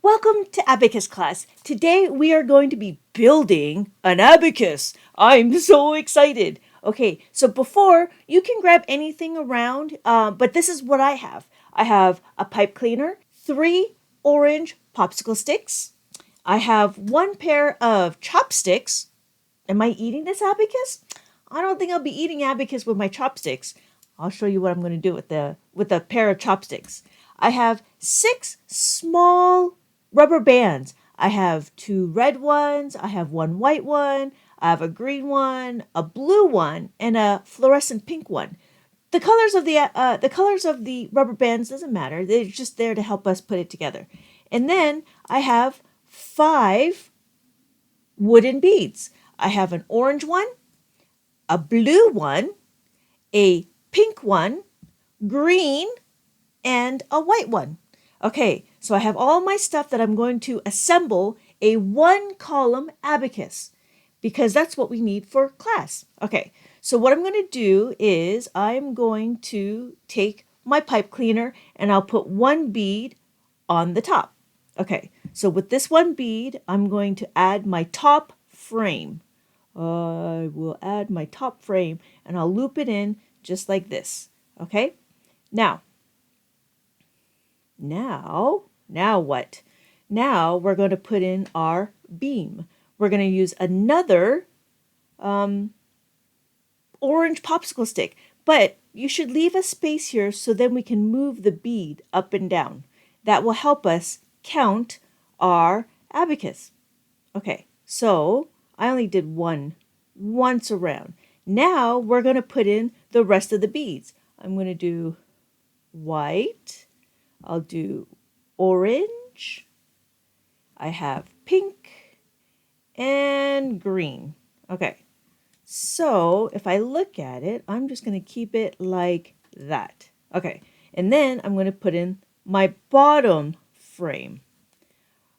Welcome to Abacus class. Today we are going to be building an abacus. I'm so excited. Okay, so before you can grab anything around, but this is what I have. I have a pipe cleaner, 3 orange popsicle sticks. I have 1 pair of chopsticks. Am I eating this abacus? I don't think I'll be eating abacus with my chopsticks. I'll show you what I'm going to do with a pair of chopsticks. I have 6 small rubber bands. I have 2 red ones, I have 1 white one, I have a green one, a blue one, and a fluorescent pink one. The colors of the rubber bands doesn't matter. They're just there to help us put it together. And then I have 5 wooden beads. I have an orange one, a blue one, a pink one, green, and a white one. Okay, so I have all my stuff that I'm going to assemble a 1-column abacus because that's what we need for class. Okay, so what I'm going to do is I'm going to take my pipe cleaner and I'll put 1 bead on the top. Okay, so with this 1 bead, I'm going to add my top frame. I will add my top frame and I'll loop it in just like this. Okay, now what? Now we're going to put in our beam. We're going to use another orange popsicle stick, but you should leave a space here so then we can move the bead up and down. That will help us count our abacus. Okay, so I only did one once around. Now we're going to put in the rest of the beads. I'm going to do white. I'll do orange. I have pink and green. Okay, so if I look at it, I'm just going to keep it like that. Okay, and then I'm going to put in my bottom frame.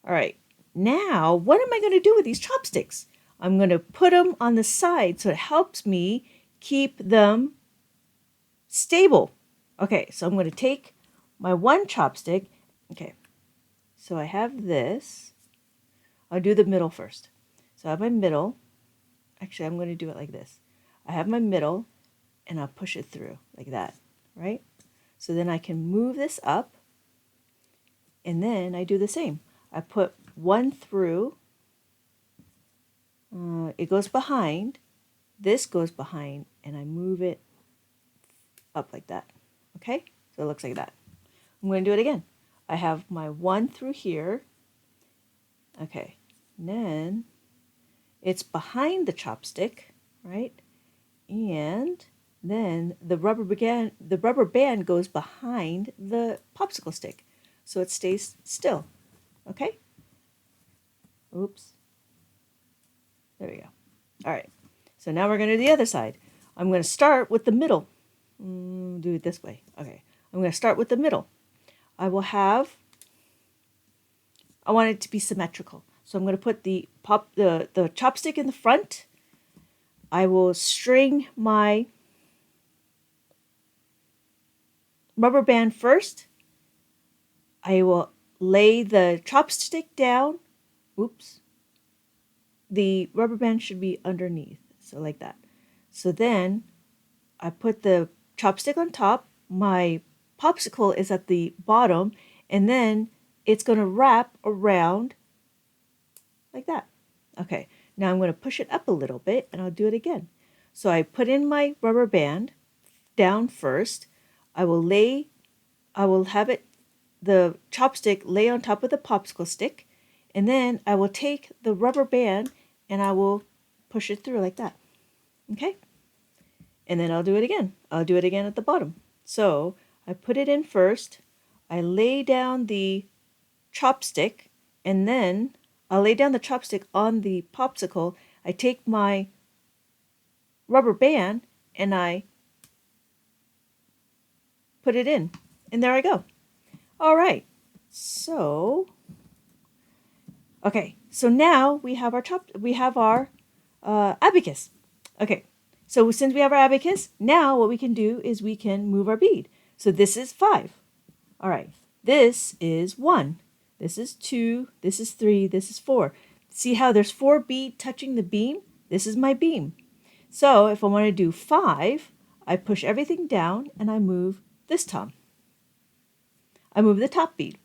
All right, now what am I going to do with these chopsticks? I'm going to put them on the side so it helps me keep them stable. Okay, so I'm going to take my 1 chopstick. Okay, so I have this. I'll do the middle first. So I have my middle. Actually, I'm going to do it like this. I have my middle and I'll push it through like that, right? So then I can move this up and then I do the same. I put 1 through. It goes behind. This goes behind and I move it up like that. Okay, so it looks like that. I'm going to do it again. I have my 1 through here. Okay, and then it's behind the chopstick, right? And then the rubber band goes behind the popsicle stick, so it stays still. Okay. Oops. There we go. All right. So now we're going to do the other side. I'm going to start with the middle. Do it this way. Okay. I'm going to start with the middle. I want it to be symmetrical. So I'm going to put the chopstick in the front. I will string my rubber band first. I will lay the chopstick down. Oops. The rubber band should be underneath. So like that. So then I put the chopstick on top. My popsicle is at the bottom, and then it's going to wrap around like that. Okay, now I'm going to push it up a little bit and I'll do it again. So I put in my rubber band down first. I will have the chopstick lay on top of the popsicle stick, and then I will take the rubber band and I will push it through like that. Okay, and then I'll do it again. I'll do it again at the bottom. So I put it in first, I lay down the chopstick, and then I'll lay down the chopstick on the popsicle. I take my rubber band and I put it in, and there I go. All right, so okay, so now we have our abacus. Okay, so since we have our abacus, now what we can do is we can move our bead. So this is 5. All right, this is 1. This is 2, this is 3, this is 4. See how there's 4 beads touching the beam? This is my beam. So if I want to do 5, I push everything down and I move this top. I move the top bead.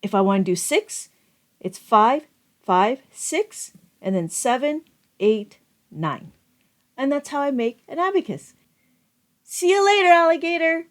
If I want to do 6, it's 5, 5, 6, and then 7, 8, 9. And that's how I make an abacus. See you later, alligator!